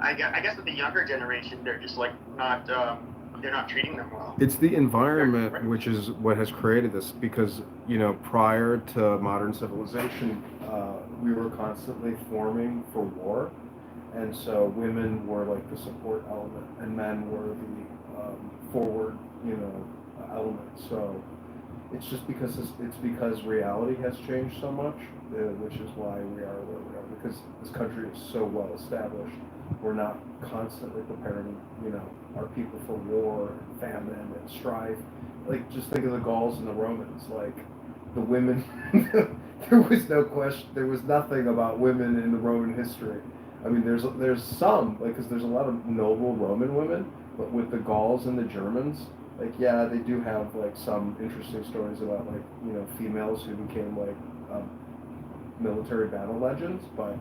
I guess with the younger generation, they're just like not they're not treating them well. It's the environment which is what has created this, because prior to modern civilization, we were constantly forming for war, and so women were like the support element, and men were the forward element. So it's just because it's because reality has changed so much, which is why we are where we are. Because this country is so well established, we're not constantly preparing, our people for war and famine and strife. Like, just think of the Gauls and the Romans. Like, the women, there was no question, there was nothing about women in the Roman history. I mean, there's some, like, because there's a lot of noble Roman women, but with the Gauls and the Germans, like, yeah, they do have like some interesting stories about like females who became like military battle legends, but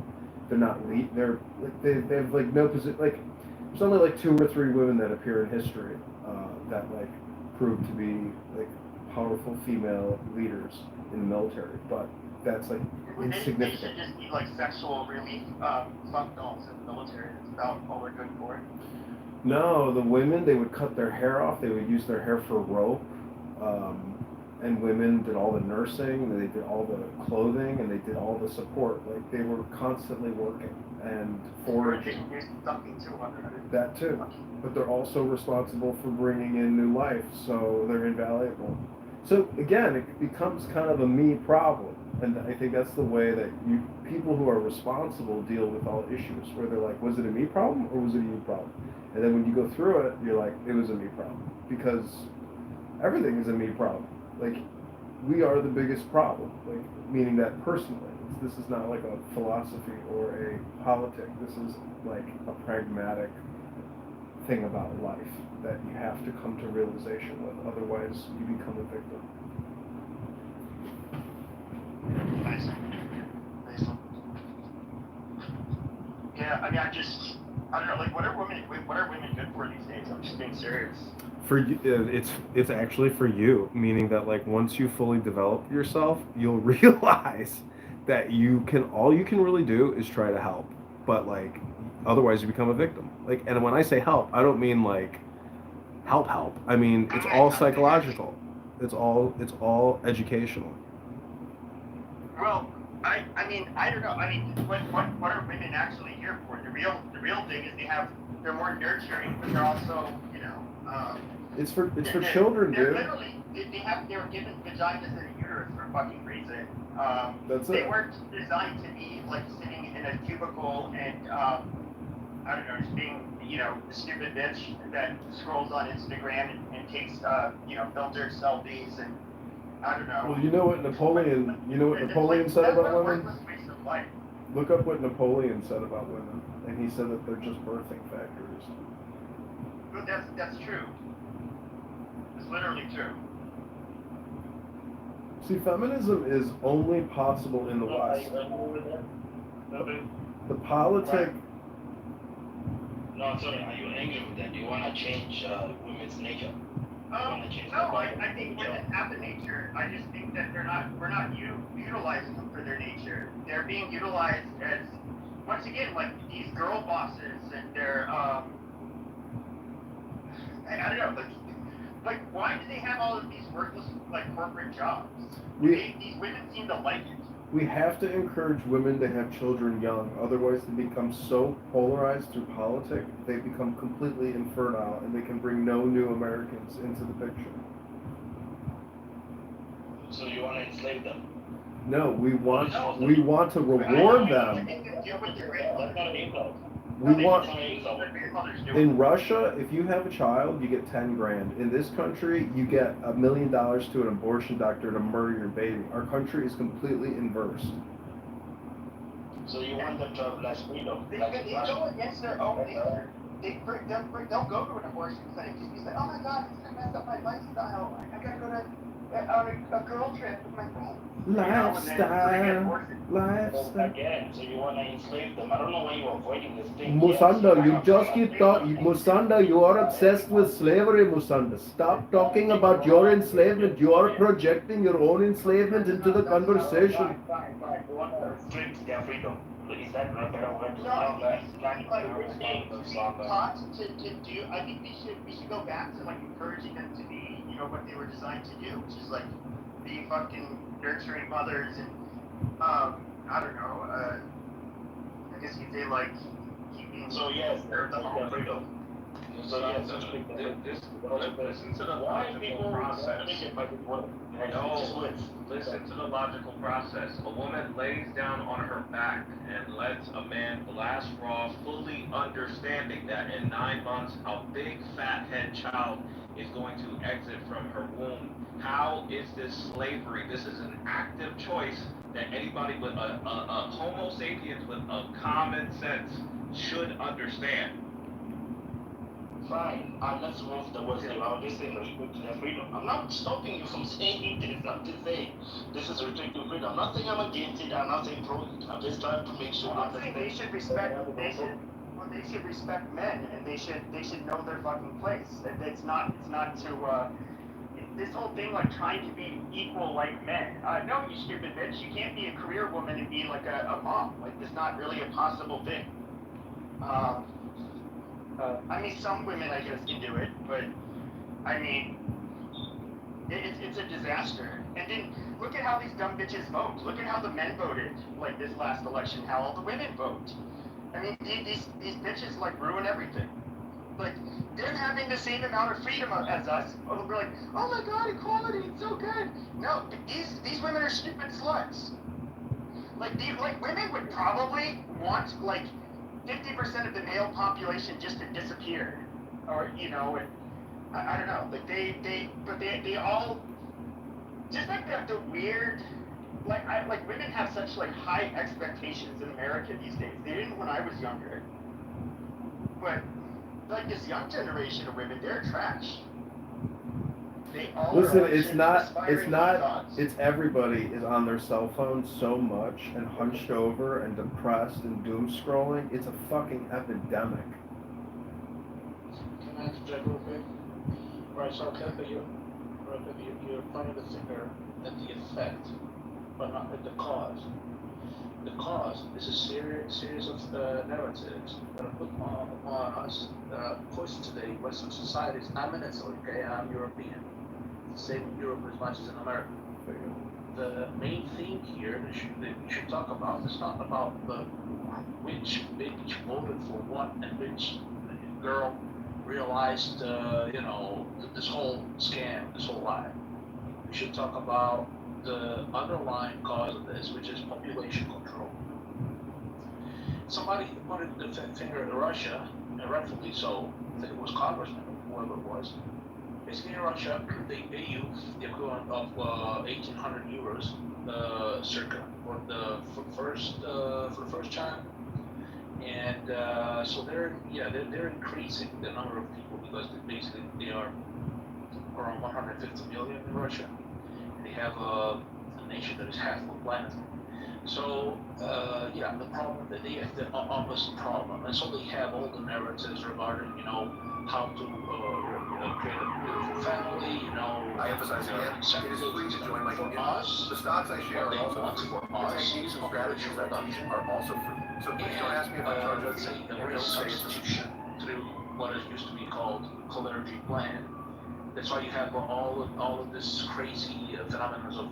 they're not they're like they have like no position. Like, there's only like 2 or 3 women that appear in history that like prove to be like powerful female leaders in the military, but that's like insignificant. They should just be like sexual relief funk dolls in the military. That's about all they're good for. No, the women, they would cut their hair off. They would use their hair for rope. And women did all the nursing, and they did all the clothing, and they did all the support. Like, they were constantly working and foraging. That too. But they're also responsible for bringing in new life, so they're invaluable. So again, it becomes kind of a me problem. And I think that's the way that people who are responsible deal with all issues, where they're like, was it a me problem or was it a you problem? And then when you go through it, you're like, it was a me problem. Because everything is a me problem. Like, we are the biggest problem. Like, meaning that personally. This is not like a philosophy or a politic. This is like a pragmatic thing about life that you have to come to realization with. Otherwise, you become a victim. Nice. Yeah, I mean, I don't know, like, what are women good for these days? I'm just being serious. For you, it's actually for you, meaning that like once you fully develop yourself, you'll realize that all you can really do is try to help, but like otherwise you become a victim. Like, and when I say help, I don't mean like help. I mean it's all psychological. It's all educational. Well, I mean, I don't know. I mean, what are women actually here for? The real thing is they're more nurturing, but they're also, it's for children, they're dude. Literally, they were given vaginas and a uterus for a fucking reason. That's they it. weren't designed to be like sitting in a cubicle and I don't know, just being a stupid bitch that scrolls on Instagram and takes filtered selfies and I don't know. Well, you know what Napoleon said about women? Look up what Napoleon said about women, and he said that they're just birthing factories. But that's true. It's literally true. See, feminism is only possible in the West. The politic. No, sorry. Are you angry with that? Do you want to change women's nature? No, I think women have the nature. I just think that we're not utilizing them for their nature. They're being utilized as, once again, like these girl bosses and they're, I don't know, like why do they have all of these worthless, like, corporate jobs? These women seem to like it. We have to encourage women to have children young, otherwise they become so polarized through politics, they become completely infertile, and they can bring no new Americans into the picture. So you want to enslave them? No, we want to reward them. In Russia, if you have a child, you get 10 grand. In this country, you get $1 million to an abortion doctor to murder your baby. Our country is completely inverse. So you want them to have less freedom? They go against their own nature. They'll go to an abortion clinic just because, oh my God, it's going to mess up my lifestyle. I got to go to a girl trip with my friends. Lifestyle. Again, so you want to enslave them. I don't know why you're avoiding this thing. Musanda, you just keep talking. Musanda, you are obsessed with slavery, Musanda. Stop talking about your enslavement. You are projecting your own enslavement into the conversation. Fine. You want to restrict their freedom. Is that not better way to No, I that? think we're being taught to do. I think we should go back to like encouraging them to be, you know, what they were designed to do, which is like be fucking nurturing mothers and I don't know. I guess you'd say like keeping. So yes, their home. freedom. So yes, listen to the why logical people process. No, Listen to the logical process. A woman lays down on her back and lets a man blast raw, fully understanding that in 9 months a big fat head child is going to exit from her womb. How is this slavery? This is an active choice that anybody with a Homo sapiens with a common sense should understand. fine. I'm not supposed to work around this thing respect to their freedom. I'm not stopping you from saying this. I'm just saying this is restricting freedom. I'm not saying I'm against it. I'm not saying pro it. I'm just trying to make sure I'm saying they should respect. They should respect men, and they should know their fucking place. It's not to. This whole thing like trying to be equal like men. No, you stupid bitch. You can't be a career woman and be like a mom. Like, it's not really a possible thing. I mean, some women, I guess, can do it, but I mean, it's a disaster. And then look at how these dumb bitches vote. Look at how the men voted, like this last election. How all the women vote. I mean, these bitches like ruin everything. Like, they're having the same amount of freedom as us. We're like, oh my god, equality, it's so good. No, these women are stupid sluts. Like, women would probably want like 50% of the male population just to disappear, or you know, and I don't know, like they all just like the weird, like women have such like high expectations in America these days. They didn't when I was younger, but like this young generation of women, they're trash. They all Listen, are it's aspiring not, gods. it's everybody is on their cell phone so much and hunched over and depressed and doom scrolling. It's a fucking epidemic. Can I interject real quick? Right, so Kevin, you're pointing the finger at the effect, but not at the cause. The cause is a series of narratives that are put upon us that are pushed today. Western societies. I'm an Israeli, okay? I'm European. Same in Europe as much as in America. The main theme here that we should talk about is not about which bitch voted for what and which girl realized, this whole scam, this whole lie. We should talk about the underlying cause of this, which is population control. Somebody pointed the finger at Russia, and rightfully so. I think it was Congressman or whoever it was. Basically, in Russia, they pay you the equivalent of 1,800 euros, circa, for the first child, and so they're increasing the number of people because they are around 150 million in Russia. They have a nation that is half the planet. So the problem that they have the opposite problem, and so they have all the narratives regarding how to create a beautiful family. I emphasize again, it is free to join my community. Us, The stocks I share what are they also want free. for The us, techniques and strategies I teach are also free. So please don't ask me if I charge a let's say fee. a And real don't say it's a substitution through what is used to be called clergy plan. That's why you have all of this crazy phenomenon of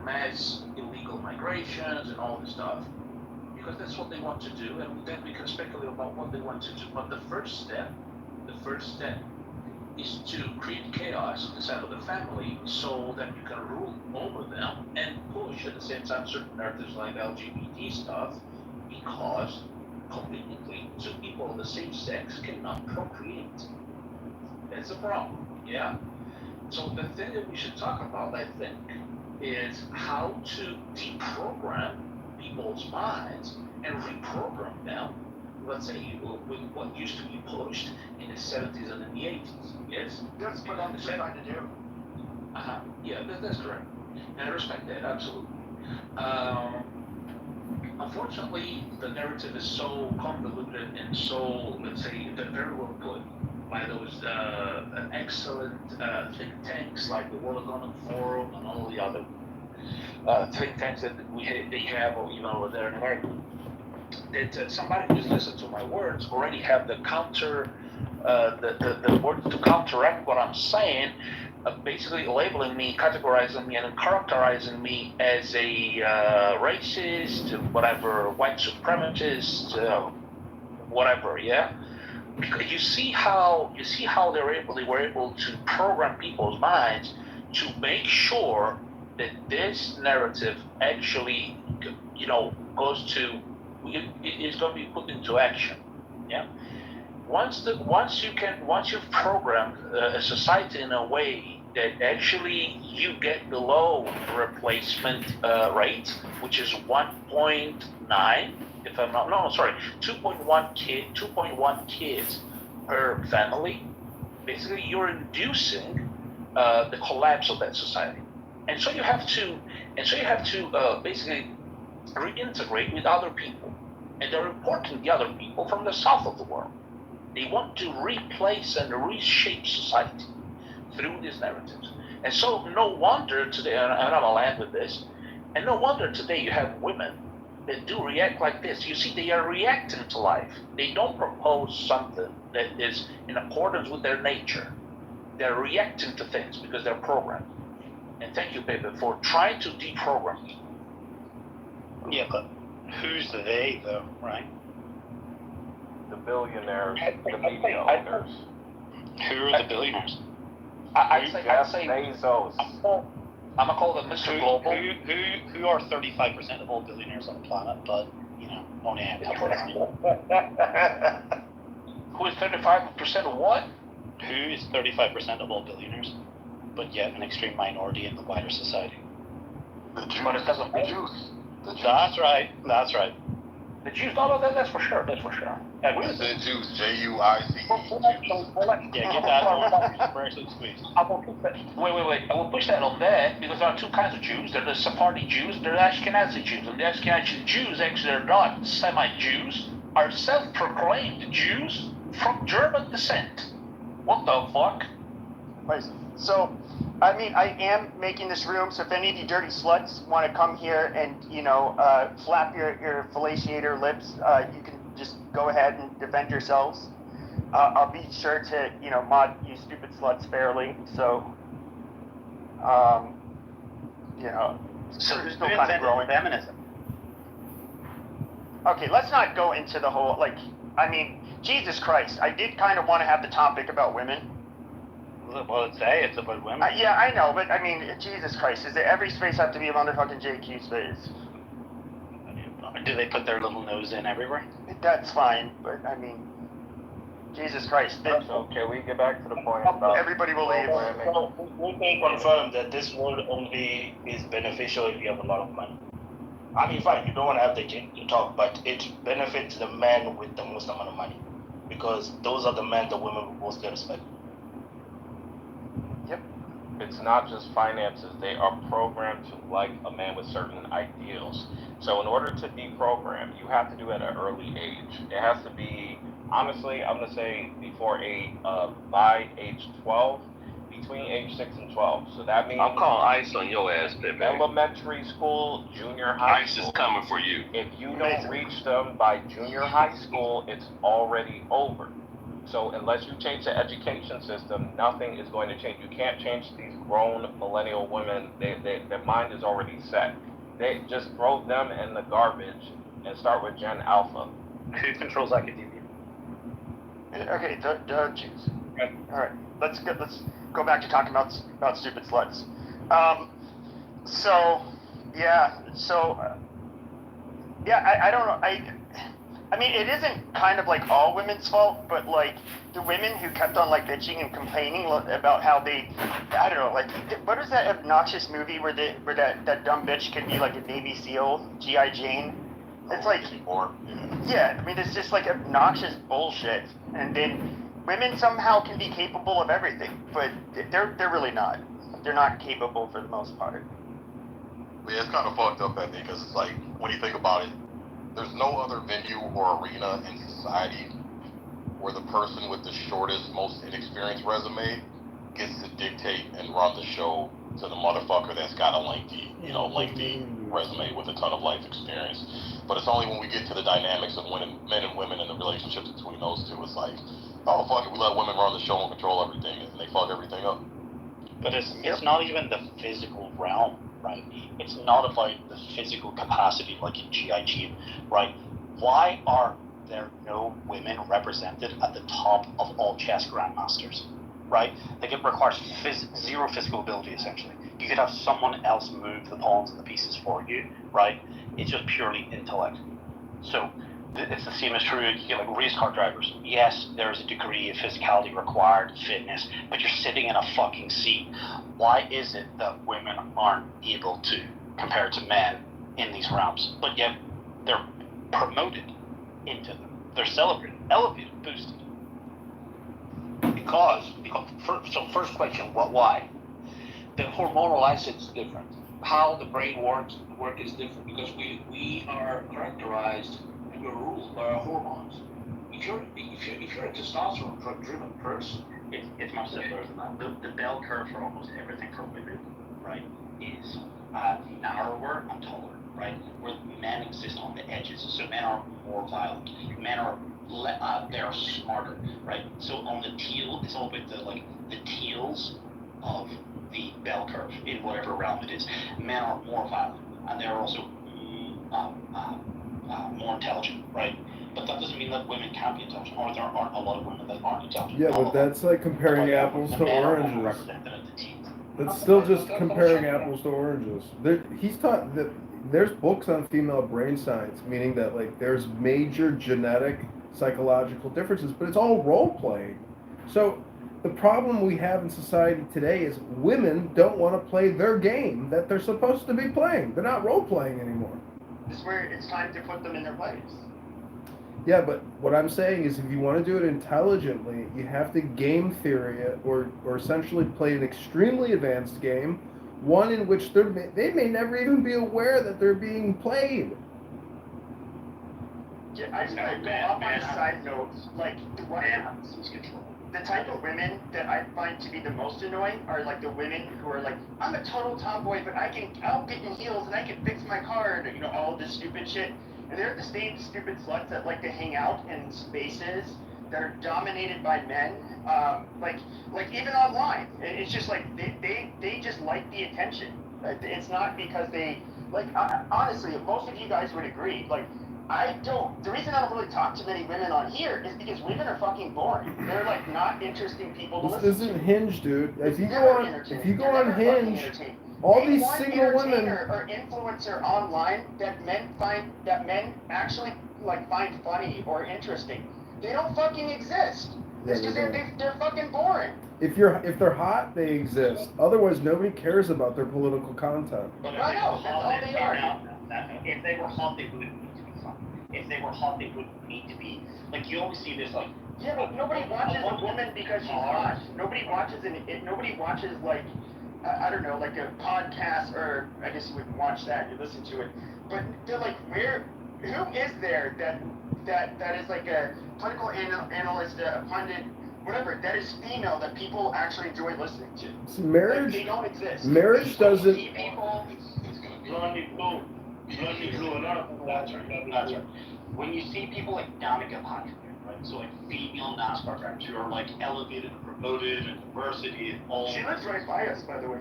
mass illegal migrations and all this stuff, because that's what they want to do, and then we can speculate about what they want to do. But the first step is to create chaos inside of the family so that you can rule over them and push at the same time certain narratives like LGBT stuff, because conveniently two people of the same sex cannot procreate. That's a problem, yeah? So the thing that we should talk about, I think, is how to deprogram people's minds and reprogram them, let's say, with what used to be pushed in the 70s and in the 80s, yes? That's what I'm trying to do. Yeah, that's correct. And I respect that, absolutely. Unfortunately, the narrative is so convoluted and so, let's say, very well put by those excellent think tanks like the World Economic Forum and all the other think tanks that they have over there in America. that somebody who's listened to my words already have the counter, the words to counteract what I'm saying, basically labeling me, categorizing me, and characterizing me as a racist, whatever, white supremacist, whatever. Yeah, because you see how they were able to program people's minds to make sure that this narrative actually, goes to, is going to be put into action. Yeah. Once you've programmed a society in a way that actually you get below replacement rate, which is 1.9, if I'm not, no, sorry, 2.1 kids per family, basically you're inducing the collapse of that society. And so you have to basically reintegrate with other people. And they're importing the other people from the south of the world. They want to replace and reshape society through these narratives. And so no wonder today, and I'm gonna land with this, and no wonder today you have women that do react like this. You see, they are reacting to life. They don't propose something that is in accordance with their nature. They're reacting to things because they're programmed. And thank you, Pepe, for trying to deprogram me. Yeah, but who's the they, though, right? The billionaires, the media owners. Who are the billionaires? I'd Jeff say Bezos. I'm gonna call them Mr. Global. Who are 35% of all billionaires on the planet, but, only a couple of Who is 35% of what? Who is 35% of all billionaires, but yet an extreme minority in the wider society? The Jews. But it doesn't The matter. Jews. The Jews. That's right. The Jews, no, that's for sure. That's for sure. I agree with The that. Jews. Juice. Yeah, get that one. Freshly squeezed. I will push that. Wait. I will push that on that because there are two kinds of Jews. There are the Sephardi Jews, there are Ashkenazi Jews. And the Ashkenazi Jews actually are not semi-Jews, are self-proclaimed Jews from German descent. What the fuck? Right. So, I mean, I am making this room, so if any of you dirty sluts want to come here and, flap your fellatiator lips, you can just go ahead and defend yourselves. I'll be sure to, mod you stupid sluts fairly, so, So we're who still kind of invented growing. feminism? Okay, let's not go into the whole, Jesus Christ, I did kind of want to have the topic about women. Well, it's about women. Yeah, I know, but I mean, Jesus Christ, does every space have to be a motherfucking JQ space? Do they put their little nose in everywhere? That's fine, but I mean, Jesus Christ. So can we get back to the point about Everybody will leave. programming? So we can confirm that this world only is beneficial if you have a lot of money. I mean, fine, you don't want to have the talk, but it benefits the men with the most amount of money because those are the men the women will mostly respect. It's not just finances. They are programmed to like a man with certain ideals. So in order to deprogram, you have to do it at an early age. It has to be, honestly, I'm going to say by age 12, between age 6 and 12. So that means I'm calling ICE on your ass, Pepe. elementary school, junior high ICE school. is coming for you. If you don't reach them by junior high school, it's already over. So unless you change the education system, nothing is going to change. You can't change these grown millennial women. Their mind is already set. They just throw them in the garbage and start with Gen Alpha. Who controls academia? Okay, the Jews. All right, let's go back to talking about stupid sluts. I don't know. I mean, it isn't kind of like all women's fault, but like the women who kept on like bitching and complaining about how they, I don't know, like what is that obnoxious movie where that dumb bitch could be like a Navy SEAL, G.I. Jane? It's like, yeah, I mean, it's just like obnoxious bullshit. And then women somehow can be capable of everything, but they're really not. They're not capable for the most part. Yeah, it's kind of fucked up, I think, because it's like, when you think about it, there's no other venue or arena in society where the person with the shortest, most inexperienced resume gets to dictate and run the show to the motherfucker that's got a lengthy resume with a ton of life experience. But it's only when we get to the dynamics of men and women and the relationships between those two, it's like, oh fuck it, we let women run the show and control everything, and they fuck everything up. But it's not even the physical realm, right? It's not about the physical capacity like in GI Jane, right? Why are there no women represented at the top of all chess grandmasters, right? Like it requires zero physical ability essentially. You could have someone else move the pawns and the pieces for you, right? It's just purely intellect. So it's the same as true. You get like race car drivers. Yes, there's a degree of physicality required, fitness, but you're sitting in a fucking seat. Why is it that women aren't able to compare to men in these realms, but yet they're promoted into them? They're celebrated, elevated, boosted. Because first question, why? The hormonal asset is different. How the brain work is different because we are characterized and we're ruled by our hormones. If you're a testosterone driven person, It's much simpler than that. The bell curve for almost everything for women, right, is narrower and taller, right? Where men exist on the edges. So men are more violent. Men are they're smarter, right? So on the teal, it's all about the teals of the bell curve in whatever realm it is. Men are more violent, and they're also more intelligent, right? But that doesn't mean that women can't be intelligent, or there aren't a lot of women that aren't intelligent. Yeah, but that's like comparing apples to oranges. Represented at the teeth. That's still just comparing apples to oranges. He's taught that there's books on female brain science, meaning that like there's major genetic, psychological differences, but it's all role playing. So the problem we have in society today is women don't want to play their game that they're supposed to be playing. They're not role playing anymore. This is where it's time to put them in their place. Yeah, but what I'm saying is if you want to do it intelligently, you have to game theory it or essentially play an extremely advanced game, one in which they may never even be aware that they're being played. Yeah, I just want to go off on a side note, like the type of women that I find to be the most annoying are like the women who are like, I'm a total tomboy, but I'll get in heels and I can fix my car, and all this stupid shit. And they're the same stupid sluts that like to hang out in spaces that are dominated by men, like even online. It's just like they just like the attention. It's not because they like. Honestly, most of you guys would agree. Like, the reason I don't really talk to many women on here is because women are fucking boring. They're like not interesting people to This listen to. isn't Hinge, dude. If you go on Hinge, all these single women or influencer online that men actually like find funny or interesting. They don't fucking exist. It's because they're fucking boring. If they're hot, they exist. Otherwise, nobody cares about their political content. But I know, that's all they are. If they were hot, they wouldn't need to be fun. If they were hot, they wouldn't need to be like you always see this like. Yeah, but nobody watches a woman because she's hot. Nobody watches like I don't know, like a podcast, or I guess you wouldn't watch that, you listen to it. But they're like, who is there that is like a political analyst, a pundit, whatever, that is female that people actually enjoy listening to? See, marriage, like, they don't exist. Marriage doesn't. People, Blondie Blue, a lot of people. That's right. When you see people like Danica Patrick, right? So like female NASCAR drivers who are like elevated and promoted and diversity and all. She lives right by us, by the way.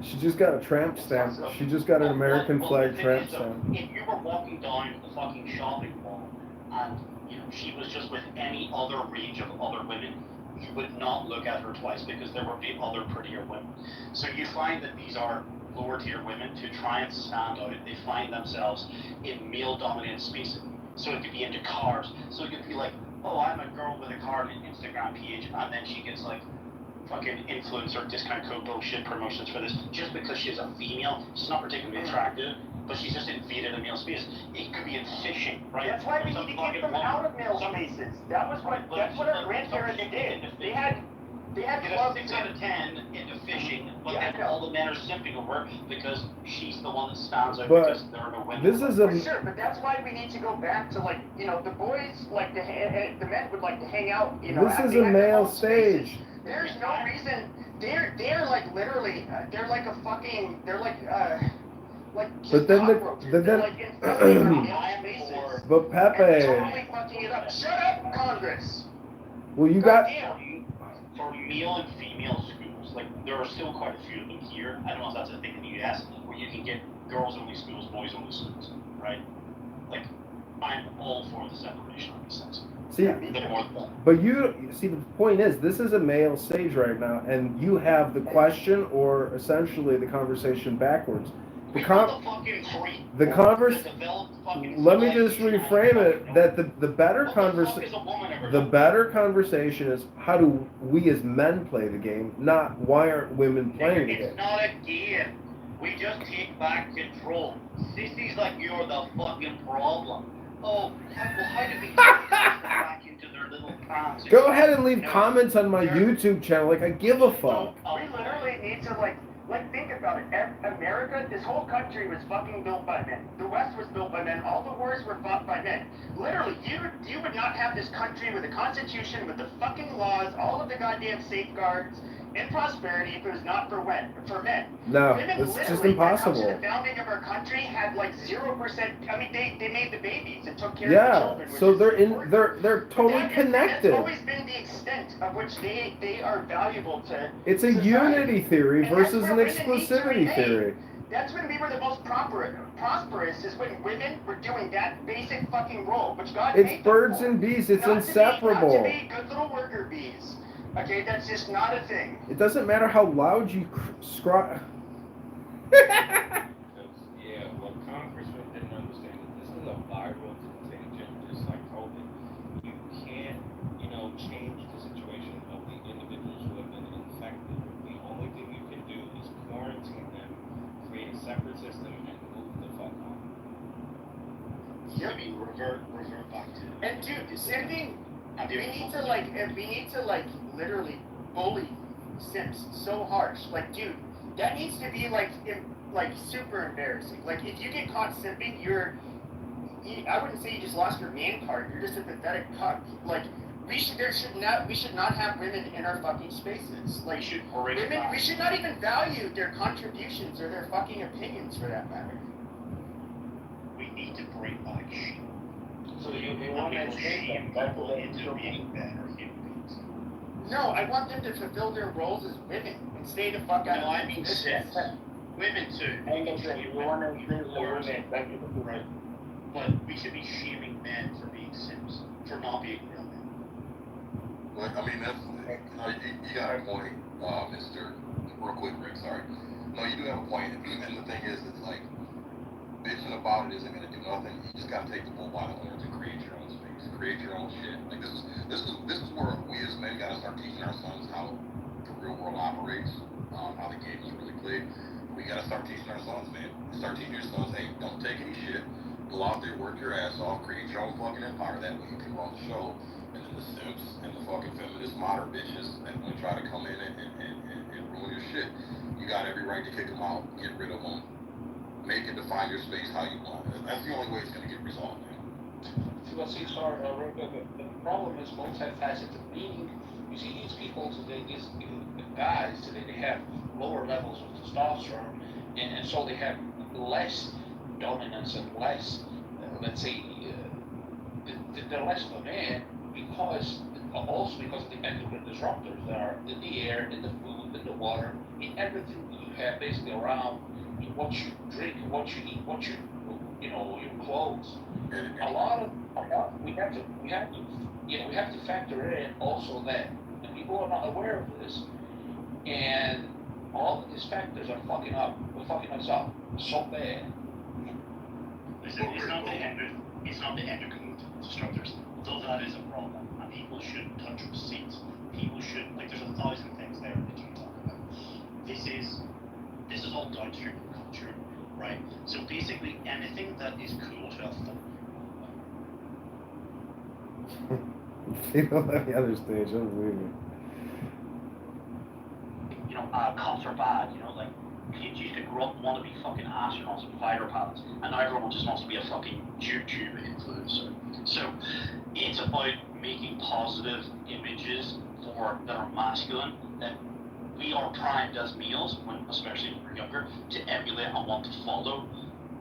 She just got a tramp stamp. She just got an American flag tramp stamp. If you were walking down the fucking shopping mall and she was just with any other range of other women, you would not look at her twice because there would be other prettier women. So you find that these are lower tier women to try and stand out. They find themselves in male dominated spaces. So it could be into cars. So it could be like, oh, I'm a girl with a car and an Instagram page, and then she gets like fucking influencer discount code bullshit promotions for this just because she's a female. She's not particularly attractive, but she's just invaded a male space. It could be in fishing, right? That's why we need to get them out of male spaces. That's what our grandparents did. They had clubs. 6 out of 10 into fishing, but then all the men are simping over her because she's the one that stands out But because there are no women. this is For sure, but that's why we need to go back to like, the boys like to, the men would like to hang out, this is a male stage. There's no reason, they're like literally, they're like like, just But then cockroaches. the They're, then like, infesting our male spaces. but And they're Pepe, totally fucking it up. Shut up, Congress! well you got Goddamn. For male and female schools, like there are still quite a few of them here. I don't know if that's a thing in the US where you can get girls only schools, boys only schools, right? Like I'm all for the separation of these things. see. They're more than that. But you see, the point is, this is a male stage right now, and you have the question or essentially the conversation backwards. The Let me just reframe it. That the better conversation is how do we as men play the game, not why aren't women playing the game. It's not a game. We just take back control. Sissies like you are the fucking problem. Oh, how do we get back into their little pants? Go ahead and leave comments on my YouTube channel. Like I give a fuck. We literally need to like think about it. America, this whole country was fucking built by men. The West was built by men. All the wars were fought by men. Literally, you would not have this country with a constitution, with the fucking laws, all of the goddamn safeguards, and prosperity if it was not for men. No, Women it's just literally, impossible. Up to the founding of our country had like 0%. I mean, they made the babies and took care of the children. So they're totally connected. That's always been the extent of which they are valuable to. It's a society. unity theory And versus that's an where women need to exclusivity remain. theory. That's when we were the most prosperous, is when women were doing that basic fucking role, which God made It's them birds for. and bees. It's Not inseparable. To be good little worker bees. Okay, that's just not a thing. It doesn't matter how loud you scry. Yeah, what Congressman didn't understand is this is a viral contagion, just like COVID. You can't, change the situation of the individuals who have been infected. The only thing you can do is quarantine them, create a separate system, and move the fuck on. I mean, revert back to. And dude, sending. We need to literally bully simps so harsh. Like, dude, that needs to be like super embarrassing. Like, if you get caught simping, I wouldn't say you just lost your man card. You're just a pathetic cuck. Like, we should not have women in our fucking spaces. Like, we should not even value their contributions or their fucking opinions for that matter. We need to bring back shit. So you want to shame people into being better human beings. No, I want them to fulfill their roles as women and stay the fuck out of No, I mean cis. Women too. you want to include the women, thank you. Right. But we should be shaming men for being sims, for not being real men. But I mean, you got a point, Mr. Real quick, Rick. Sorry. No, you do have a point, and the thing is, it's like bitching about it isn't gonna do nothing. You just gotta take the bull by the horns and create your own space, create your own shit. Like this is where we as men gotta start teaching our sons how the real world operates, how the game is really played. We gotta start teaching our sons, man. Start teaching your sons, hey, don't take any shit. Go out there, work your ass off, create your own fucking empire. That way you can run the show. And then the simps and the fucking feminist modern bitches that want to try to come in and ruin your shit. You got every right to kick them out, get rid of them. Make it define your space how you want. That's the only way it's going to get resolved, man. The problem is multifaceted. Meaning, you see these people today, these guys today, they have lower levels of testosterone, and so they have less dominance and less, let's say, they're less of a man because of the endocrine disruptors that are in the air, in the food, in the water, in everything you have basically around. What you drink, what you eat, your clothes. We have to factor in also that, and people are not aware of this, and all of these factors are fucking us up so bad. Listen, it's not the endocrine disruptors, though that is a problem, and people shouldn't touch receipts. People should, there's 1,000 things there that you can talk about. This is all downstream culture, right? So basically, anything that is cool to a You don't let the other stage, I don't believe it. Cops are bad, kids used to grow up and want to be fucking astronauts and fighter pilots, and now everyone just wants to be a fucking YouTube influencer. So, it's about making positive images that are masculine, that we are primed as males, especially when we're younger, to emulate and want to follow.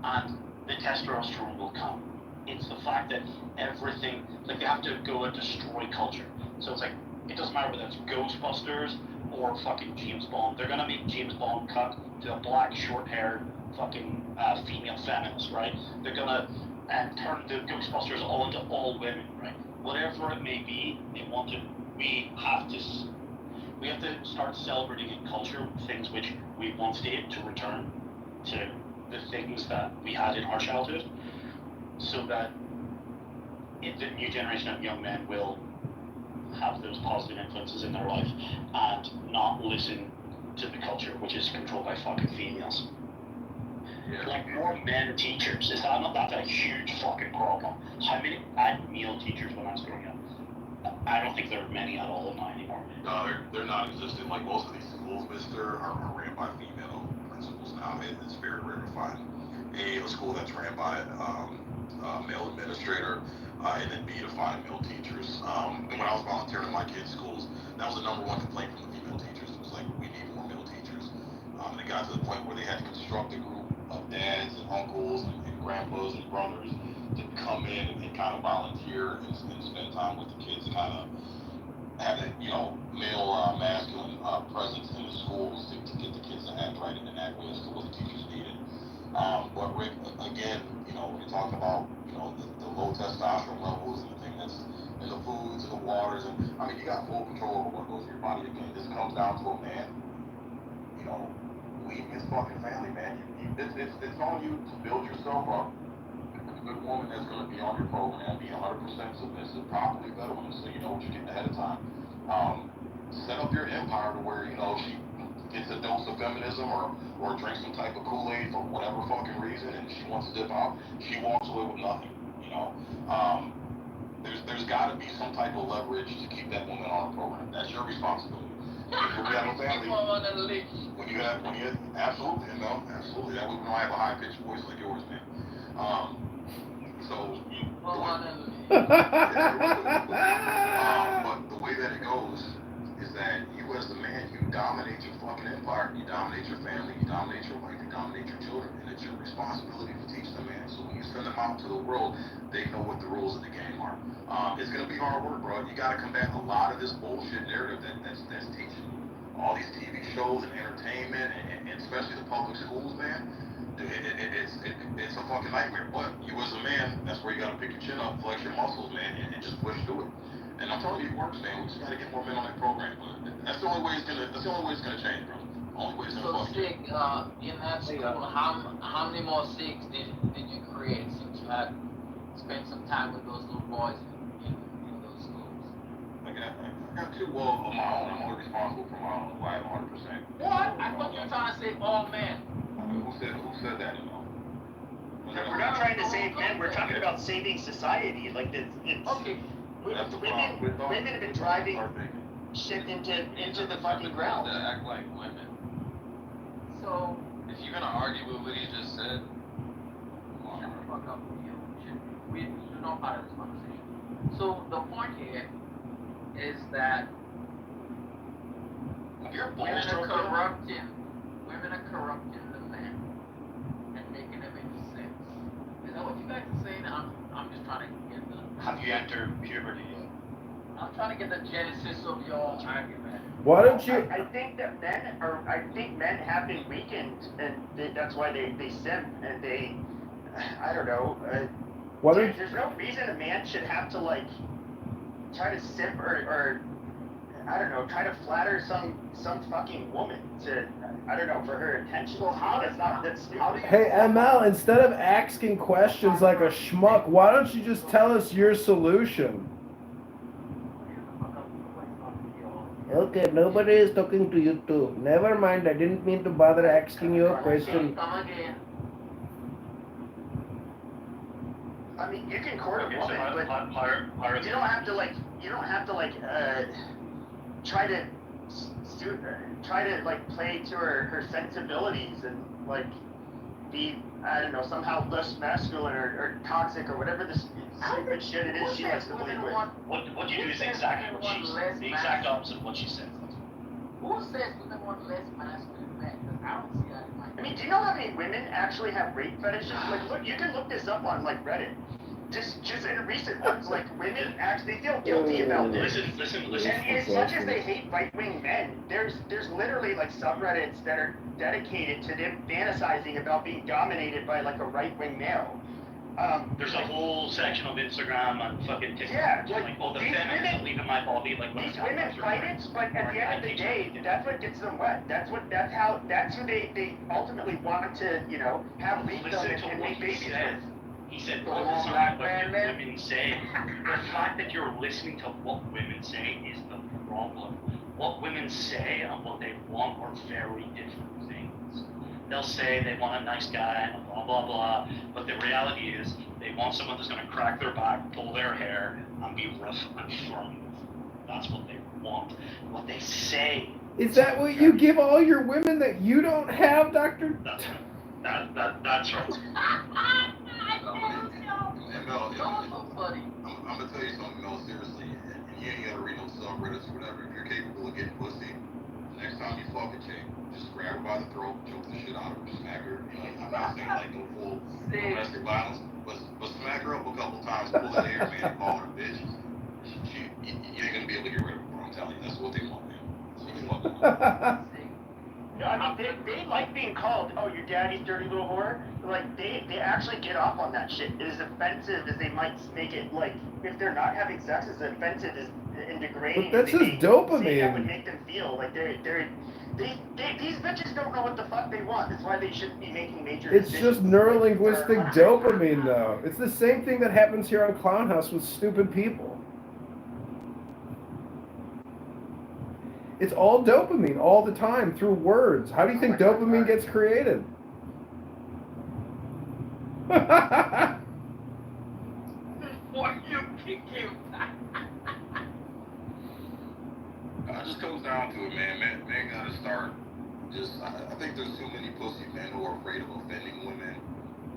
and the testosterone will come. It's the fact that everything, like they have to go and destroy culture. So it's like, it doesn't matter whether it's Ghostbusters or fucking James Bond. They're gonna make James Bond cut to a black, short-haired fucking female feminist, right? They're gonna turn the Ghostbusters all into all women, right? Whatever it may be, they want to. We have to start celebrating in culture things which we once did to return to the things that we had in our childhood, so that the new generation of young men will have those positive influences in their life and not listen to the culture which is controlled by fucking females. Yeah. Like more men teachers, is that not that's a huge fucking problem? How many I had male teachers when I was growing up? I don't think there are many at all now anymore. No, they're not existent. Like most of these schools, mister, are ran by female principals now. It's very rare to find a school that's ran by a male administrator, and then B, to find male teachers. When I was volunteering in my kids' schools, that was the number one complaint from the female teachers. It was like, we need more male teachers. And it got to the point where they had to construct a group of dads and uncles and grandpas and brothers to come in and kind of volunteer and spend time with the kids, kind of have that, male masculine presence in the schools to get the kids to act right and act way as to what the teachers needed. But Rick, again, when you're talking about, the low testosterone levels and the thing that's in the foods and the waters, and I mean, you got full control over what goes in your body. Again, this comes down to a man, leading his fucking family, man. It's on you to build yourself up. A good woman that's going to be on your program, be 100% submissive, properly vetted woman, so you know what you're getting ahead of time. Set up your empire to where, she gets a dose of feminism or drinks some type of Kool-Aid for whatever fucking reason, and she wants to dip out, she walks away with nothing, There's got to be some type of leverage to keep that woman on the program. That's your responsibility. When you have a family, when you have, absolutely, absolutely. That way we don't have a high-pitched voice like yours, man. But the way that it goes is that you as the man, you dominate your fucking empire, you dominate your family, you dominate your wife, you dominate your children, and it's your responsibility to teach them, man. So when you send them out to the world, they know what the rules of the game are. It's gonna be hard work, bro. You gotta combat a lot of this bullshit narrative that's teaching all these TV shows and entertainment, and especially the public schools, man. It's a fucking nightmare. But you as a man, that's where you gotta pick your chin up, flex your muscles, man, and just push through it. And I'm telling you, it works, man. We just gotta get more men on that program. But that's the only way it's gonna change, bro. Only way it's gonna So Sig, in that school, how many more Sigs did you create since you had spent some time with those little boys in those schools? I got two of my own. I'm only responsible for my own. I have 100%. What? I thought you were trying to say all men. Who said that? We're not trying to save men. We're talking about saving society. Like it's Okay. That's the problem. Women have been driving shit into the fucking ground. To act like women. So, If you're gonna argue with what he just said, shut the fuck up. We should not part of this conversation. So the point here is that women are corrupting the men and making them into sex. Is that what you guys are saying? I'm just trying to get the. Have you entered puberty yet? I'm trying to get the genesis of your argument. Why don't you? I think that men have been weakened, and that's why they simp, and they, I don't know. There's no reason a man should have to try to simp or I don't know, try to flatter some fucking woman to, I don't know, for her attention. Well, that's stupid. Hey ML, instead of asking questions like a schmuck, why don't you just tell us your solution? Okay, nobody is talking to you too. Never mind, I didn't mean to bother asking you a question. Come again. I mean, you can court a woman, but you don't have to try to play to her sensibilities and be, I don't know, somehow less masculine or toxic or whatever this stupid shit it is she has to believe with. What you do is exactly what she said. The exact opposite of what she said. Who says women want less masculine men? Because I don't see that in my. I mean, do you know how many women actually have rape fetishes? Like, look, you can look this up on like Reddit. Just in recent ones, like women actually feel guilty about this. Listen. And as much as they hate right-wing men, there's literally like subreddits that are dedicated to them fantasizing about being dominated by like a right-wing male. There's a whole section of Instagram and fucking TikTok. Yeah, Like, oh, the these feminists women- are leaving my body. Like, These women fight it, but at the end of the day, that's what gets them wet. That's who they ultimately want to, you know, have lead them Listen to and what make he babies said. with. He said, Oh, focus on black what man, man. women say. The fact that you're listening to what women say is the problem. What women say and what they want are very different things. They'll say they want a nice guy and blah, blah, blah. But the reality is they want someone that's going to crack their back, pull their hair, and be rough and firm. That's what they want. What they say. Is that what you give all your women that you don't have, Doctor? That's right. And Mel, Y'all so funny. I'm gonna tell you something, Mel, seriously, and you ain't gotta read no subreddits or whatever. If you're capable of getting pussy, the next time you fuck a chick, just grab her by the throat, choke the shit out of her, smack her. You know, I'm not saying like no full domestic violence, but smack her up a couple times, pull her hair, man, and call her a bitch. You ain't gonna be able to get rid of her, bro. I'm telling you, that's what they want, man. That's what they want. No, I mean, they like being called, oh, your daddy's dirty little whore. Like, they actually get off on that shit. It is offensive as they might make it, like, if they're not having sex, it's offensive as and degrading. But that's as they just say dopamine. that would make them feel like these bitches don't know what the fuck they want. That's why they shouldn't be making major It's decisions. just neurolinguistic dopamine, though. It's the same thing that happens here on Clown House with stupid people. It's all dopamine all the time through words. How do you think dopamine gets created? Before you kick him. It just comes down to it, man. Man gotta start. I think there's too many pussy men who are afraid of offending women,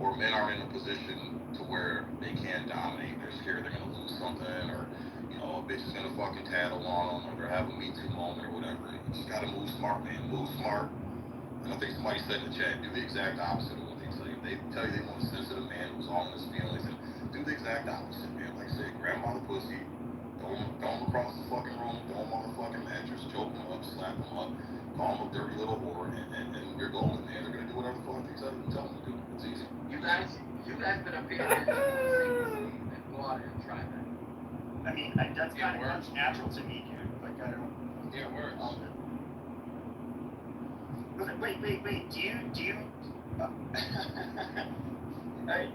or men are in a position to where they can't dominate. They're scared they're gonna lose something, or you know, a bitch is gonna fucking tattle on them, or they're having a Me Too moment, or whatever. You just gotta move smart, man. Move smart. And I think somebody said in the chat, do the exact opposite of what they say. If they tell you they want a sensitive man who's all in his feelings, and do the exact opposite, man. Like I said, grab him by the pussy, throw him across the fucking room, throw him on the fucking mattress, choke him up, slap him up, call him a dirty little whore, and you're golden, man. They're gonna do whatever the fuck they tell them to do. It's easy. You guys been up here and go out and try that. I mean, that's kind of comes natural to me, dude. Like, I don't. Yeah, it works. Wait. Do you?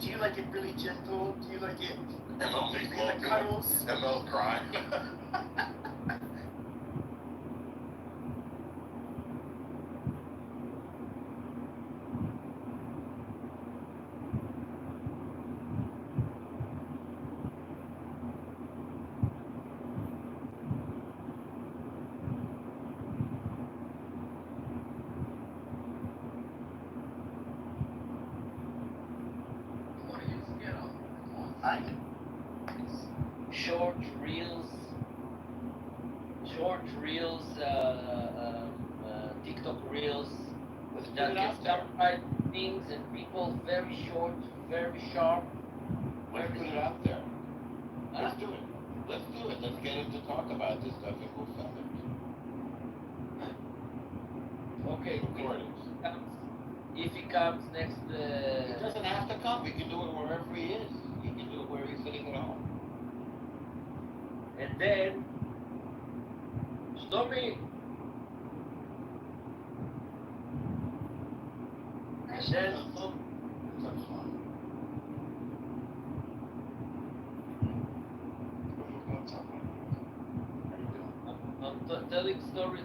Do you like it really gentle? Do you like it? ML makes Do you love like to him. cuddles? ML's crying. What are you scared of? I short reels, TikTok reels that gets clarified things and people very short, very sharp. Let's put it out there. Let's do it. Let's do it. Let's get him to talk about this stuff and we'll sell it. Okay, Recordings. if he comes next, He doesn't have to come. He can do it wherever he is. He can do it where he's sitting at home. and then Stormy. And then That's fine. I'm telling stories.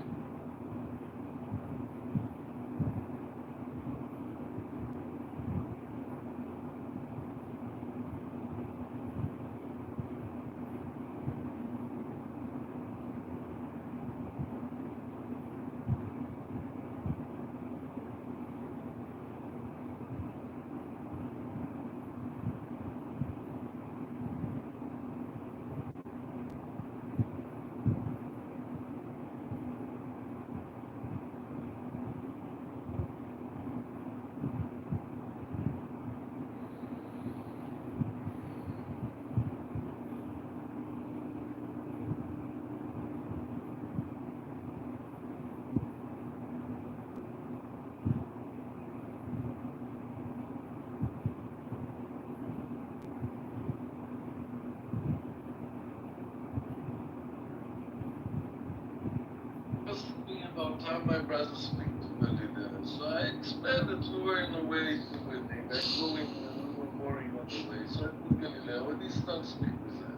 about how my brother speak to Melida. So I expanded to her in a way with him, like going a little more in other way. So I put Galileo and he starts speaking with her.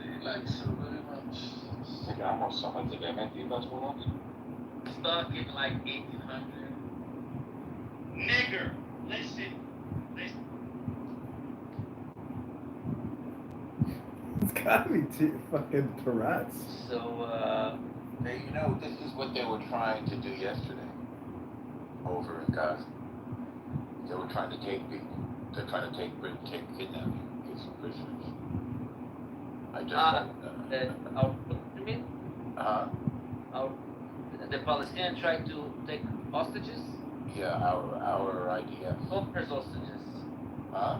And he likes her very much. Sigamos sa kandidatos mo. Stuck in like 1800. Nigger, listen. It's gotta be fucking Tourette's. So, Hey, you know, this is what they were trying to do yesterday over in Gaza. They were trying to take people. They're trying to take kidnapping, get some prisoners. I just our, you mean? uh-huh. The Palestinians tried to take hostages? Yeah, our idea. Soldiers hostages. Huh?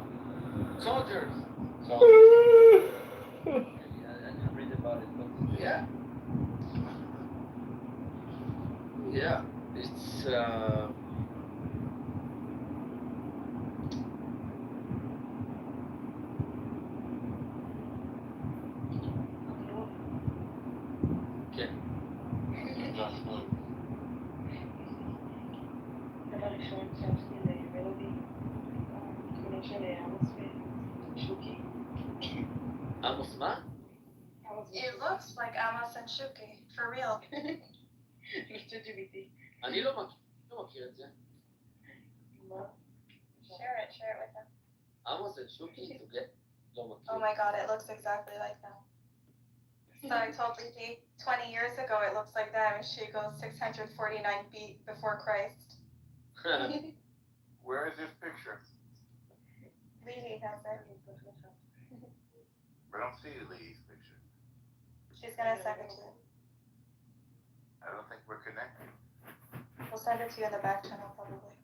Soldiers! So I didn't read about it, but yeah. yeah, it's okay. Just look. Amos ma? It looks like Amos and Shuki, for real. אני לא מכיר את זה. Share it with them. Amos and Shuki together? לא מכיר. Oh my god, it looks exactly like that. So I told Lizzie 20 years ago it looks like that, and she goes 649 feet before Christ. Where is this picture? Lizzie has it. I don't see Lee's picture. She's gonna send it to you. I don't think we're connected. We'll send it to you in the back channel probably.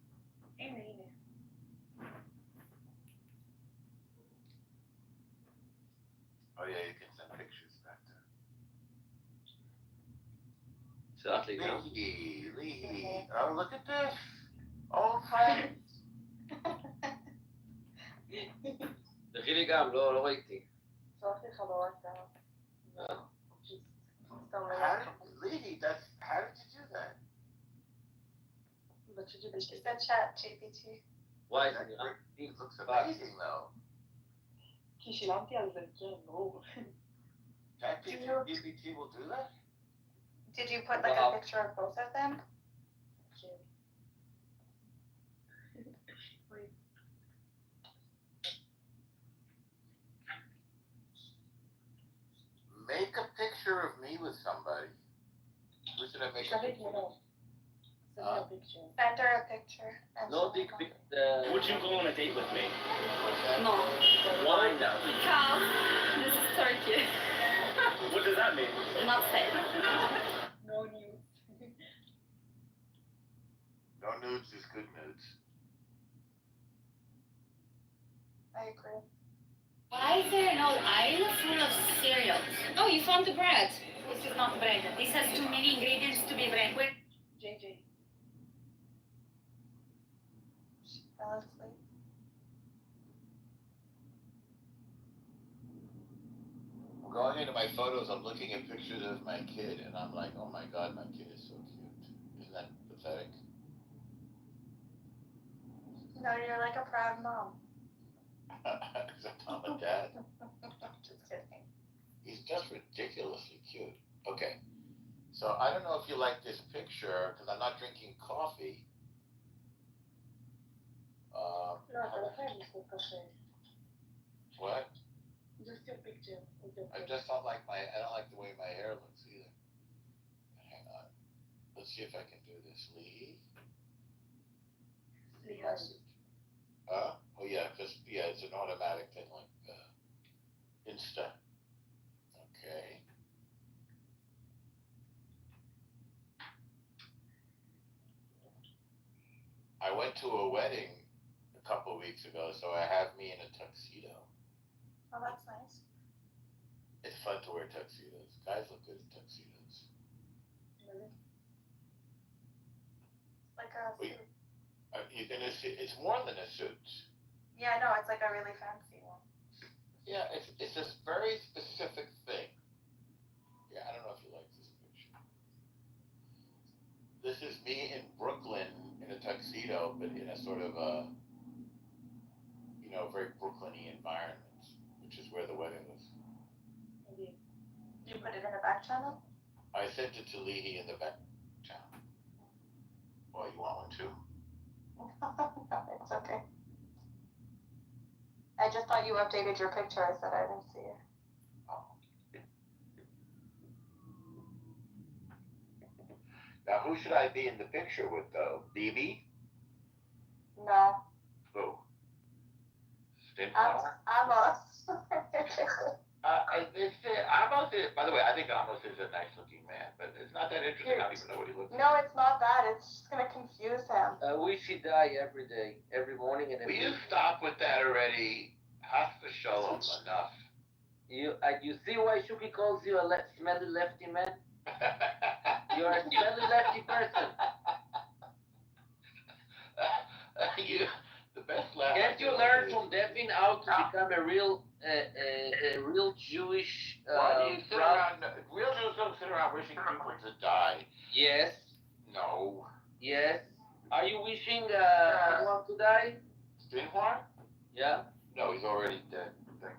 Oh yeah, you can send pictures back to שלח לי גם. Lee. Oh, look at this. Old friends. תכי לי גם, לא ראיתי. שלחתי לך בוואטסאפ. How did you do that? She said chat GPT. וואי, זה נראה. It looks amazing though. כי שילמתי על זה, כן, ברור. ChatGPT will do that? Did you put like a picture of both of them? Make a picture of me with somebody. Who should I make a picture with? Send her a picture. And No dick pic. Would you go on a date with me? No. Why not? Because this is Turkey. What does that mean? Not safe. No news. No nudes is good nudes. I agree. Why is there no aisle full of cereals? Oh, you found the bread. This is not bread. This has too many ingredients to be bread. Where? JJ. She fell asleep. Going into my photos, I'm looking at pictures of my kid, and I'm like, oh my god, my kid is so cute. Isn't that pathetic? No, you're like a proud mom. Except I'm a dad. Just kidding. He's just ridiculously cute. Okay, so I don't know if you like this picture, because I'm not drinking coffee. What? Just your picture. I just don't like I don't like the way my hair looks either. Hang on. Let's see if I can do this. Lee? Message. Oh yeah, it's an automatic thing like Insta. Okay. I went to a wedding a couple of weeks ago, so I have me in a tuxedo. Oh, that's nice. It's fun to wear tuxedos. Guys look good in tuxedos. Really? Like a suit. It's more than a suit. Yeah, no, it's like a really fancy one. Yeah, it's this very specific thing. Yeah, I don't know if you like this picture. This is me in Brooklyn in a tuxedo, but in a sort of a, very Brooklyn-y environment, which is where the wedding was. Maybe. You put it in a back channel? I sent it to Leahy in the back channel. Oh, you want one too? No, it's okay. I just thought you updated your picture. I said I didn't see it. Now, who should I be in the picture with, though? BB? No. Who? Amos. Amos is, by the way, I think Amos is a nice-looking man, but it's not that interesting. I don't even know what he looks like. No, it's not that. It's just gonna confuse him. I wish he die every day, every morning and every Will you stop with that already? Hasta shalom, enough. You see why Shuki calls you a smelly lefty man? You're a smelly lefty person. The best laugh. Can't you learn from Devin how to become a real Jewish? Why do you sit around? Real Jews don't sit around wishing people to die. Yes. No. Yes. Are you wishing Sinwar to die? Sinwar? Yeah. No, he's already dead.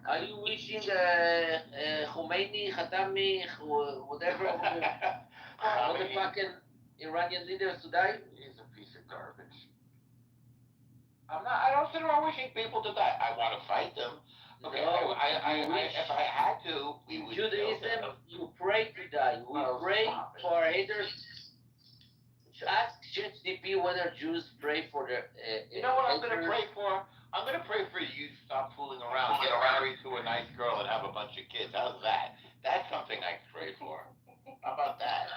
Are you wishing Khomeini, Khatami, whatever, all the fucking Iranian leaders to die? He's a piece of garbage. I don't sit around wishing people to die. I want to fight them. Okay, no, if I had to, we would. Judaism, you pray to die. We pray for our haters. Ask ChatGPT whether Jews pray for their. You know what I'm going to pray for? I'm going to pray for you to stop fooling around, get married to a nice girl, and have a bunch of kids. How's that? That's something I can pray for. How about that?